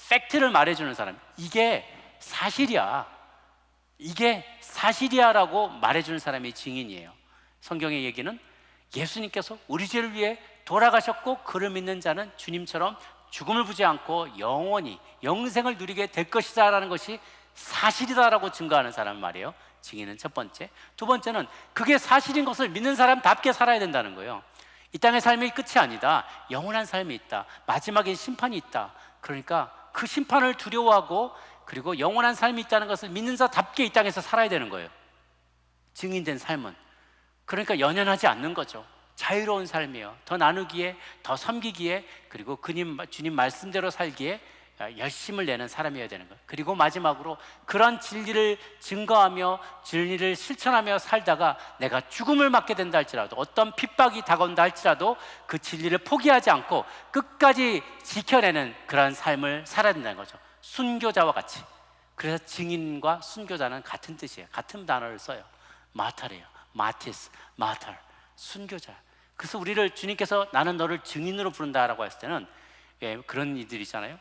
팩트를 말해주는 사람, 이게 사실이야, 이게 사실이야라고 말해주는 사람이 증인이에요. 성경의 얘기는 예수님께서 우리 죄를 위해 돌아가셨고 그를 믿는 자는 주님처럼 죽음을 보지 않고 영원히 영생을 누리게 될 것이다 라는 것이 사실이다라고 증거하는 사람 말이에요. 증인은 첫 번째. 두 번째는 그게 사실인 것을 믿는 사람답게 살아야 된다는 거예요. 이 땅의 삶이 끝이 아니다, 영원한 삶이 있다, 마지막엔 심판이 있다. 그러니까 그 심판을 두려워하고 그리고 영원한 삶이 있다는 것을 믿는 자답게 이 땅에서 살아야 되는 거예요. 증인된 삶은 그러니까 연연하지 않는 거죠. 자유로운 삶이에요. 더 나누기에, 더 섬기기에, 그리고 주님 말씀대로 살기에 열심을 내는 사람이어야 되는 거예요. 그리고 마지막으로 그런 진리를 증거하며 진리를 실천하며 살다가 내가 죽음을 맞게 된다 할지라도, 어떤 핍박이 다가온다 할지라도 그 진리를 포기하지 않고 끝까지 지켜내는 그런 삶을 살아야 된다는 거죠. 순교자와 같이. 그래서 증인과 순교자는 같은 뜻이에요. 같은 단어를 써요. 마타르예요. 마티스, 마탈, 순교자. 그래서 우리를 주님께서 나는 너를 증인으로 부른다라고 했을 때는 그런 이들 있잖아요.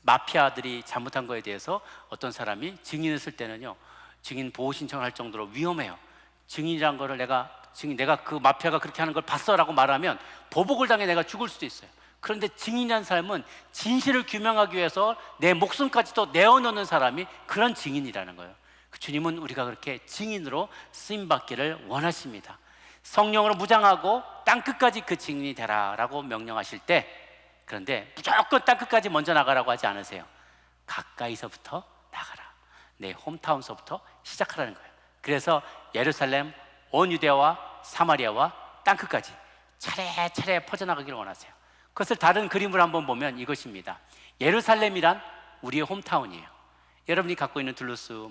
마피아들이 잘못한 거에 대해서 어떤 사람이 증인을 쓸 때는요, 증인 보호 신청을 할 정도로 위험해요. 증인이란 거를 내가 그 마피아가 그렇게 하는 걸 봤어라고 말하면 보복을 당해 내가 죽을 수도 있어요. 그런데 증인이라는 삶은 진실을 규명하기 위해서 내 목숨까지도 내어놓는 사람이 그런 증인이라는 거예요. 주님은 우리가 그렇게 증인으로 쓰임받기를 원하십니다. 성령으로 무장하고 땅끝까지 그 증인이 되라라고 명령하실 때, 그런데 무조건 땅끝까지 먼저 나가라고 하지 않으세요. 가까이서부터 나가라. 내 홈타운서부터 시작하라는 거예요. 그래서 예루살렘, 온 유대와 사마리아와 땅끝까지 차례차례 퍼져나가기를 원하세요. 그것을 다른 그림을 한번 보면 이것입니다. 예루살렘이란 우리의 홈타운이에요. 여러분이 갖고 있는 둘루스,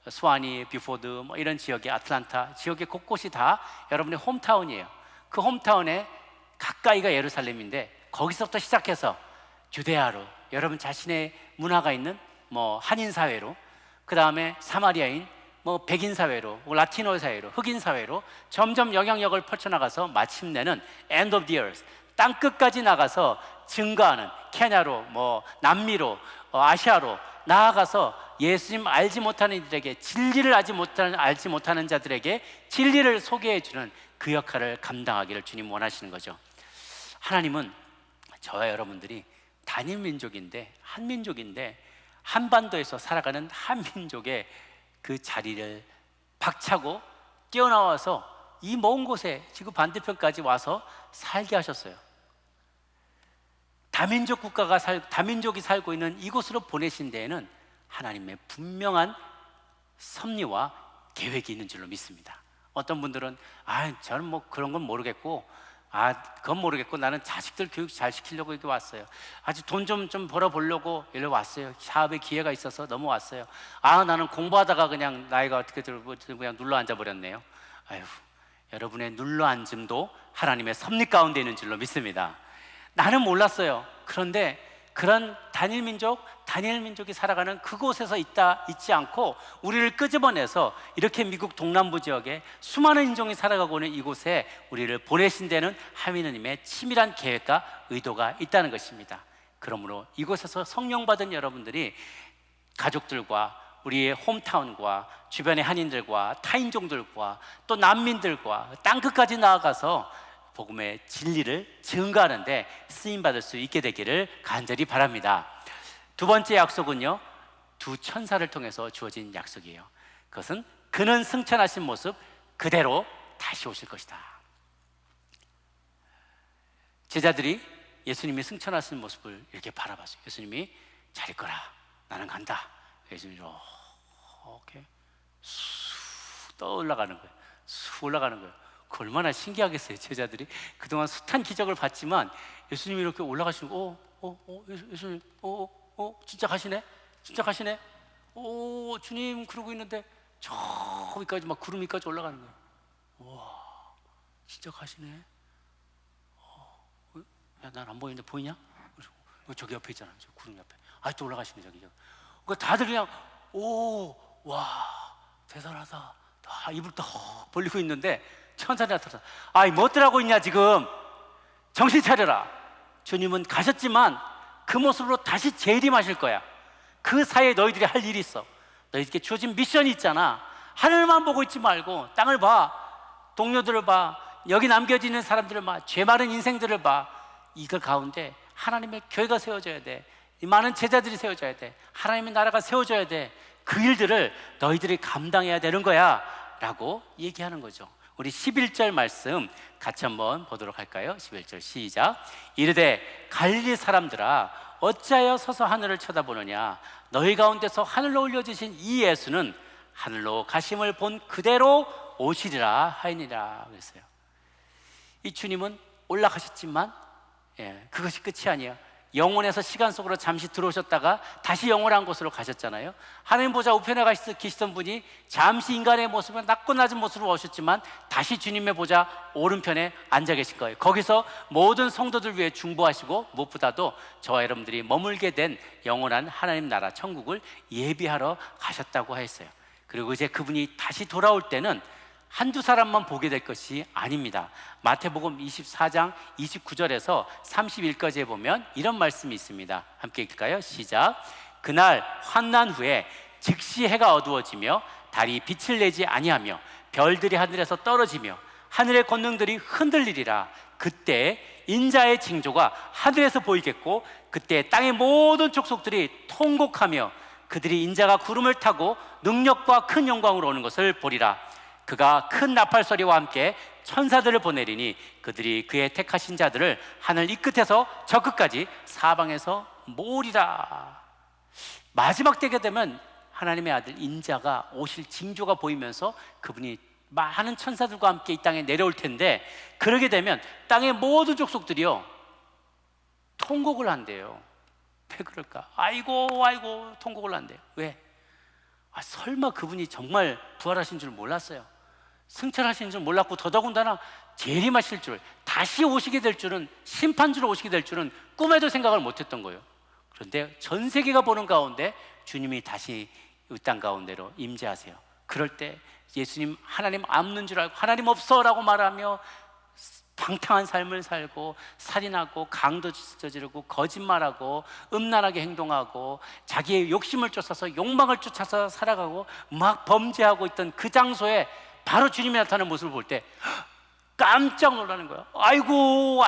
스와니, 뷰포드, 이런 지역의 아틀란타 지역의 곳곳이 다 여러분의 홈타운이에요. 그 홈타운에 가까이가 예루살렘인데, 거기서부터 시작해서 주데아로, 여러분 자신의 문화가 있는 한인 사회로, 그 다음에 사마리아인 백인 사회로, 라티노 사회로, 흑인 사회로 점점 영향력을 펼쳐나가서 마침내는 end of the earth, 땅끝까지 나가서 증거하는, 케냐로, 남미로, 아시아로 나아가서 예수님 알지 못하는 이들에게, 진리를 알지 못하는 자들에게 진리를 소개해주는 그 역할을 감당하기를 주님 원하시는 거죠. 하나님은 저와 여러분들이 단일 민족인데, 한민족인데, 한반도에서 살아가는 한민족의 그 자리를 박차고 뛰어나와서 이 먼 곳에 지구 반대편까지 와서 살게 하셨어요. 다민족이 살고 있는 이곳으로 보내신 데에는 하나님의 분명한 섭리와 계획이 있는 줄로 믿습니다. 어떤 분들은 저는 그런 건 모르겠고, 그건 모르겠고, 나는 자식들 교육 잘 시키려고 여기 왔어요. 아직 돈 좀 벌어보려고 여기 왔어요. 사업에 기회가 있어서 넘어왔어요. 나는 공부하다가 그냥 나이가 어떻게 들고 그냥 눌러 앉아버렸네요. 여러분의 눌러 앉음도 하나님의 섭리 가운데 있는 줄로 믿습니다. 나는 몰랐어요. 그런데 그런 단일 민족이 살아가는 그곳에서 있지 않고 우리를 끄집어내서 이렇게 미국 동남부 지역에 수많은 인종이 살아가고 있는 이곳에 우리를 보내신 데는 하나님의 치밀한 계획과 의도가 있다는 것입니다. 그러므로 이곳에서 성령 받은 여러분들이 가족들과 우리의 홈타운과 주변의 한인들과 타인종들과 또 난민들과 땅끝까지 나아가서 복음의 진리를 증거하는데 쓰임받을 수 있게 되기를 간절히 바랍니다. 두 번째 약속은요, 두 천사를 통해서 주어진 약속이에요. 그것은 그는 승천하신 모습 그대로 다시 오실 것이다. 제자들이 예수님이 승천하신 모습을 이렇게 바라봤어요. 예수님이 잘 있거라, 나는 간다. 예수님이 이렇게 쑥 떠올라가는 거예요. 쑥 올라가는 거예요. 그 얼마나 신기하겠어요. 제자들이 그동안 숱한 기적을 봤지만 예수님이 이렇게 올라가시는 거, 예수님, 진짜 가시네? 진짜 가시네? 주님 그러고 있는데 저 위까지 막 구름 위까지 올라가는 거예요. 와, 진짜 가시네? 야, 난 안 보이는데 보이냐? 저기 옆에 있잖아, 저 구름 옆에. 또 올라가시네, 저기. 다들 그냥 와, 대단하다. 다 입을 딱 벌리고 있는데 천사가 나타나서 뭐더라고 있냐 지금, 정신 차려라. 주님은 가셨지만 그 모습으로 다시 재림하실 거야. 그 사이에 너희들이 할 일이 있어. 너희들께 주어진 미션이 있잖아. 하늘만 보고 있지 말고 땅을 봐, 동료들을 봐, 여기 남겨지는 사람들을 봐, 죄 많은 인생들을 봐. 이걸 가운데 하나님의 교회가 세워져야 돼. 이 많은 제자들이 세워져야 돼. 하나님의 나라가 세워져야 돼. 그 일들을 너희들이 감당해야 되는 거야 라고 얘기하는 거죠. 우리 11절 말씀 같이 한번 보도록 할까요? 11절 시작. 이르되 갈릴리 사람들아, 어찌하여 서서 하늘을 쳐다보느냐? 너희 가운데서 하늘로 올려주신 이 예수는 하늘로 가심을 본 그대로 오시리라 하이니라 그랬어요. 이 주님은 올라가셨지만 그것이 끝이 아니에요. 영혼에서 시간 속으로 잠시 들어오셨다가 다시 영원한 곳으로 가셨잖아요. 하나님 보좌 우편에 계시던 분이 잠시 인간의 모습은 낮고 낮은 모습으로 오셨지만 다시 주님의 보좌 오른편에 앉아 계신 거예요. 거기서 모든 성도들 위해 중보하시고 무엇보다도 저와 여러분들이 머물게 된 영원한 하나님 나라 천국을 예비하러 가셨다고 했어요. 그리고 이제 그분이 다시 돌아올 때는 한두 사람만 보게 될 것이 아닙니다. 마태복음 24장 29절에서 30일까지에 보면 이런 말씀이 있습니다. 함께 읽을까요? 시작. 그날 환난 후에 즉시 해가 어두워지며 달이 빛을 내지 아니하며 별들이 하늘에서 떨어지며 하늘의 권능들이 흔들리리라. 그때 인자의 징조가 하늘에서 보이겠고 그때 땅의 모든 족속들이 통곡하며 그들이 인자가 구름을 타고 능력과 큰 영광으로 오는 것을 보리라. 그가 큰 나팔 소리와 함께 천사들을 보내리니 그들이 그의 택하신 자들을 하늘 이 끝에서 저 끝까지 사방에서 모으리라. 마지막 때가 되면 하나님의 아들 인자가 오실 징조가 보이면서 그분이 많은 천사들과 함께 이 땅에 내려올 텐데, 그러게 되면 땅의 모든 족속들이요 통곡을 한대요. 왜 그럴까? 아이고 통곡을 한대요. 왜? 설마 그분이 정말 부활하신 줄 몰랐어요. 승천하신 줄 몰랐고, 더더군다나 재림하실 줄, 다시 오시게 될 줄은, 심판주로 오시게 될 줄은 꿈에도 생각을 못했던 거예요. 그런데 전 세계가 보는 가운데 주님이 다시 이 땅 가운데로 임재하세요. 그럴 때 예수님 하나님 없는 줄 알고 하나님 없어라고 말하며 방탕한 삶을 살고 살인하고 강도 저지르고 거짓말하고 음란하게 행동하고 자기의 욕심을 쫓아서 욕망을 쫓아서 살아가고 막 범죄하고 있던 그 장소에 바로 주님이 나타나는 모습을 볼 때 깜짝 놀라는 거예요. 아이고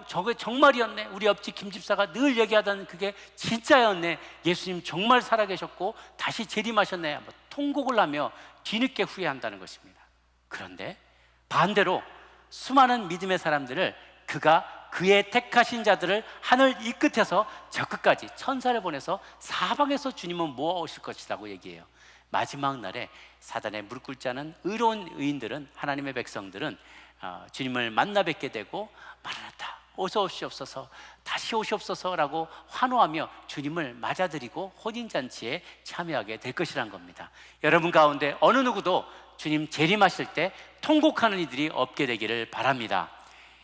저게 정말이었네. 우리 옆집 김 집사가 늘 얘기하던 그게 진짜였네. 예수님 정말 살아계셨고 다시 재림하셨네. 통곡을 하며 뒤늦게 후회한다는 것입니다. 그런데 반대로 수많은 믿음의 사람들을, 그가 그의 택하신 자들을 하늘 이 끝에서 저 끝까지 천사를 보내서 사방에서 주님은 모아오실 것이라고 얘기해요. 마지막 날에 사단의 무릎 꿇지 않은 의로운 의인들은, 하나님의 백성들은 주님을 만나 뵙게 되고 마라나타 어서 오시옵소서, 다시 오시옵소서라고 환호하며 주님을 맞아들이고 혼인잔치에 참여하게 될 것이란 겁니다. 여러분 가운데 어느 누구도 주님 재림하실 때 통곡하는 이들이 없게 되기를 바랍니다.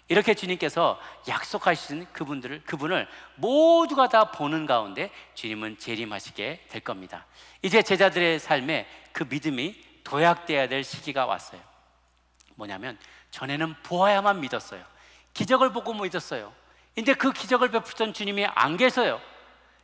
이렇게 주님께서 약속하신 그분을 모두가 다 보는 가운데 주님은 재림하시게 될 겁니다. 이제 제자들의 삶에 그 믿음이 도약돼야 될 시기가 왔어요. 뭐냐면 전에는 보아야만 믿었어요. 기적을 보고 믿었어요. 근데 그 기적을 베푸던 주님이 안 계셔요.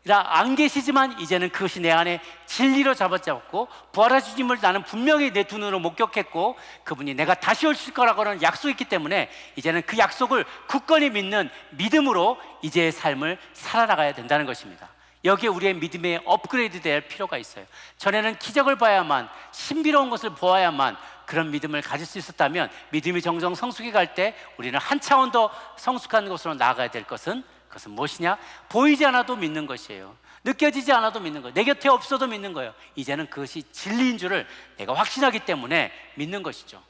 안 계시지만 이제는 그것이 내 안에 진리로 잡았고, 부활하신 주님을 나는 분명히 내 두 눈으로 목격했고 그분이 내가 다시 오실 거라고는 약속이 있기 때문에 이제는 그 약속을 굳건히 믿는 믿음으로 이제의 삶을 살아나가야 된다는 것입니다. 여기에 우리의 믿음의 업그레이드 될 필요가 있어요. 전에는 기적을 봐야만, 신비로운 것을 보아야만 그런 믿음을 가질 수 있었다면, 믿음이 정정 성숙해 갈 때 우리는 한 차원 더 성숙한 곳으로 나아가야 될 것은, 그것은 무엇이냐? 보이지 않아도 믿는 것이에요. 느껴지지 않아도 믿는 거예요. 내 곁에 없어도 믿는 거예요. 이제는 그것이 진리인 줄을 내가 확신하기 때문에 믿는 것이죠.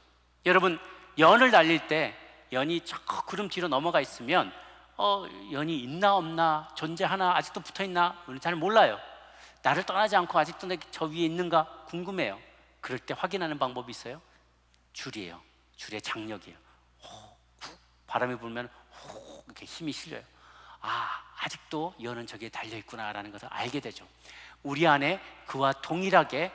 여러분, 연을 날릴 때 연이 저 구름 뒤로 넘어가 있으면 연이 있나 없나, 존재하나, 아직도 붙어있나 우리는 잘 몰라요. 나를 떠나지 않고 아직도 저 위에 있는가 궁금해요. 그럴 때 확인하는 방법이 있어요. 줄이에요. 줄의 장력이에요. 바람이 불면 이렇게 힘이 실려요. 아직도 연은 저기에 달려있구나라는 것을 알게 되죠. 우리 안에 그와 동일하게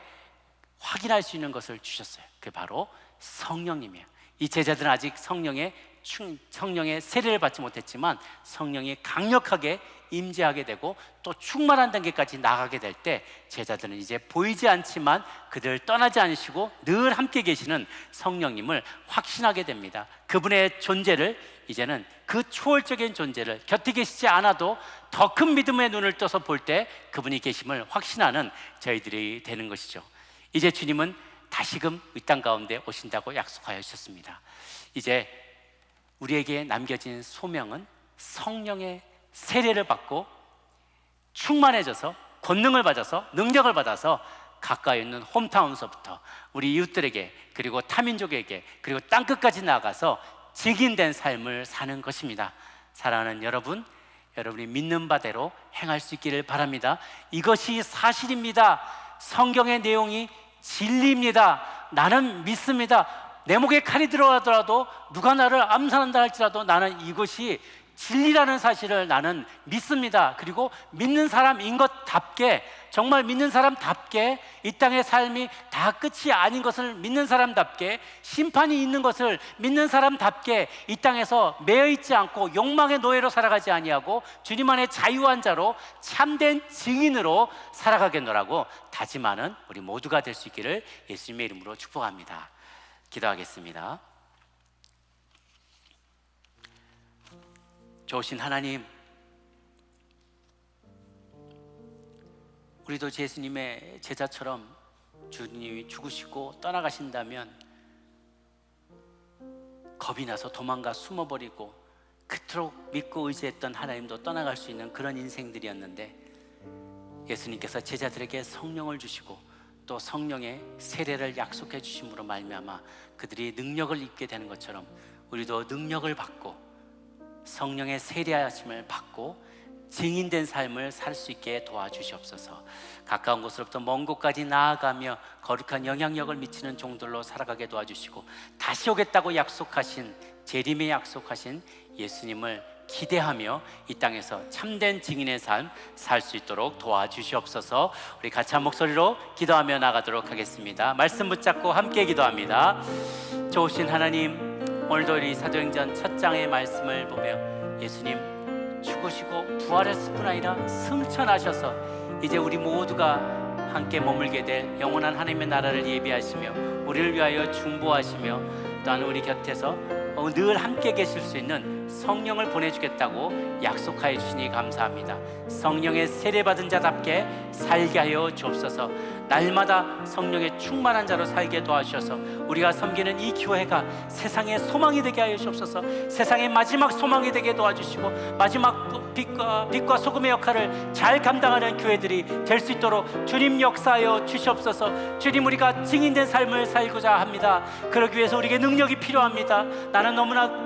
확인할 수 있는 것을 주셨어요. 그게 바로 성령님이에요. 이 제자들은 아직 성령의 세례를 받지 못했지만 성령이 강력하게 임재하게 되고 또 충만한 단계까지 나가게 될 때 제자들은 이제 보이지 않지만 그들을 떠나지 않으시고 늘 함께 계시는 성령님을 확신하게 됩니다. 그분의 존재를, 이제는 그 초월적인 존재를 곁에 계시지 않아도 더 큰 믿음의 눈을 떠서 볼 때 그분이 계심을 확신하는 저희들이 되는 것이죠. 이제 주님은 다시금 이 땅 가운데 오신다고 약속하셨습니다. 이제 우리에게 남겨진 소명은 성령의 세례를 받고 충만해져서 권능을 받아서 능력을 받아서 가까이 있는 홈타운서부터 우리 이웃들에게, 그리고 타민족에게, 그리고 땅끝까지 나아가서 직인된 삶을 사는 것입니다. 사랑하는 여러분, 여러분이 믿는 바대로 행할 수 있기를 바랍니다. 이것이 사실입니다. 성경의 내용이 진리입니다. 나는 믿습니다. 내 목에 칼이 들어가더라도, 누가 나를 암살한다 할지라도 나는 이것이 진리라는 사실을 나는 믿습니다. 그리고 믿는 사람인 것답게, 정말 믿는 사람답게, 이 땅의 삶이 다 끝이 아닌 것을 믿는 사람답게, 심판이 있는 것을 믿는 사람답게 이 땅에서 매여 있지 않고 욕망의 노예로 살아가지 아니하고 주님 안에 자유한 자로 참된 증인으로 살아가겠노라고 다짐하는 우리 모두가 될 수 있기를 예수님의 이름으로 축복합니다. 기도하겠습니다. 좋으신 하나님, 우리도 예수님의 제자처럼 주님이 죽으시고 떠나가신다면 겁이 나서 도망가 숨어버리고 그토록 믿고 의지했던 하나님도 떠나갈 수 있는 그런 인생들이었는데, 예수님께서 제자들에게 성령을 주시고 또 성령의 세례를 약속해 주심으로 말미암아 그들이 능력을 입게 되는 것처럼 우리도 능력을 받고 성령의 세례하심을 받고 증인된 삶을 살 수 있게 도와주시옵소서. 가까운 곳으로부터 먼 곳까지 나아가며 거룩한 영향력을 미치는 종들로 살아가게 도와주시고, 다시 오겠다고 약속하신, 재림에 약속하신 예수님을 기대하며 이 땅에서 참된 증인의 삶 살 수 있도록 도와주시옵소서. 우리 같이 한 목소리로 기도하며 나가도록 하겠습니다. 말씀 붙잡고 함께 기도합니다. 좋으신 하나님, 오늘도 이 사도행전 첫 장의 말씀을 보며 예수님 죽으시고 부활했을 뿐 아니라 승천하셔서 이제 우리 모두가 함께 머물게 될 영원한 하나님의 나라를 예비하시며 우리를 위하여 중보하시며 또한 우리 곁에서 늘 함께 계실 수 있는 성령을 보내주겠다고 약속하여 주시니 감사합니다. 성령의 세례받은 자답게 살게 하여 주옵소서. 날마다 성령의 충만한 자로 살게 도와주셔서 우리가 섬기는 이 교회가 세상의 소망이 되게 하여 주옵소서. 세상의 마지막 소망이 되게 도와주시고 마지막 빛과 소금의 역할을 잘 감당하는 교회들이 될 수 있도록 주님 역사하여 주시옵소서. 주님, 우리가 증인된 삶을 살고자 합니다. 그러기 위해서 우리에게 능력이 필요합니다. 나는 너무나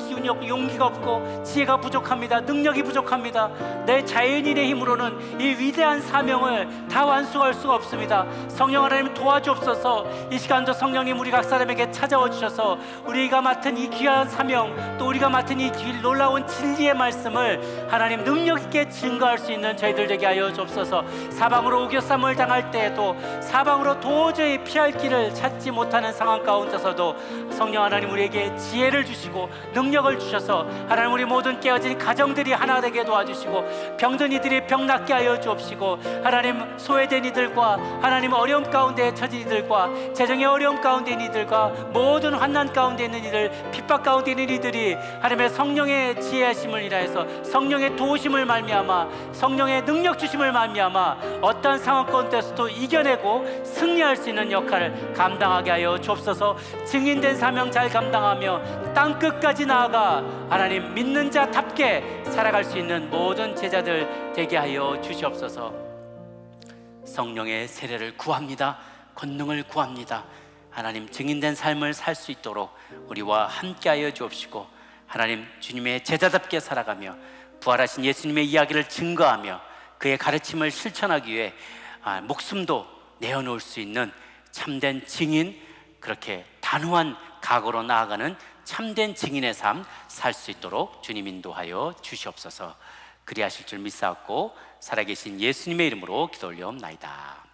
용기가 없고 지혜가 부족합니다. 능력이 부족합니다. 내 자연인의 힘으로는 이 위대한 사명을 다 완수할 수가 없습니다. 성령 하나님 도와주옵소서. 이 시간도 성령님 우리 각 사람에게 찾아와 주셔서 우리가 맡은 이 귀한 사명, 또 우리가 맡은 이 놀라운 진리의 말씀을 하나님 능력 있게 증거할 수 있는 저희들 되게 하여 주옵소서. 사방으로 우겨쌈을 당할 때에도, 사방으로 도저히 피할 길을 찾지 못하는 상황 가운데서도 성령 하나님 우리에게 지혜를 주시고 능력을 주셔서 하나님 우리 모든 깨어진 가정들이 하나 되게 도와주시고, 병든 이들이 병 낫게 하여 주옵시고, 하나님 소외된 이들과 하나님 어려움 가운데 처진 이들과 재정의 어려움 가운데 있는 이들과 모든 환난 가운데 있는 이들, 핍박 가운데 있는 이들이 하나님의 성령의 지혜하심을 인하여서 성령의 도우심을 말미암아 성령의 능력 주심을 말미암아 어떠한 상황 가운데서도 이겨내고 승리할 수 있는 역할을 감당하게 하여 주옵소서. 증인된 사명 잘 감당하며 땅 끝까지 나아가 하나님 믿는 자답게 살아갈 수 있는 모든 제자들 되게 하여 주시옵소서. 성령의 세례를 구합니다. 권능을 구합니다. 하나님 증인된 삶을 살 수 있도록 우리와 함께하여 주옵시고, 하나님 주님의 제자답게 살아가며 부활하신 예수님의 이야기를 증거하며 그의 가르침을 실천하기 위해 목숨도 내어놓을 수 있는 참된 증인, 그렇게 단호한 각오로 나아가는 참된 증인의 삶 살 수 있도록 주님 인도하여 주시옵소서. 그리하실 줄 믿사옵고 살아계신 예수님의 이름으로 기도 올려옵나이다.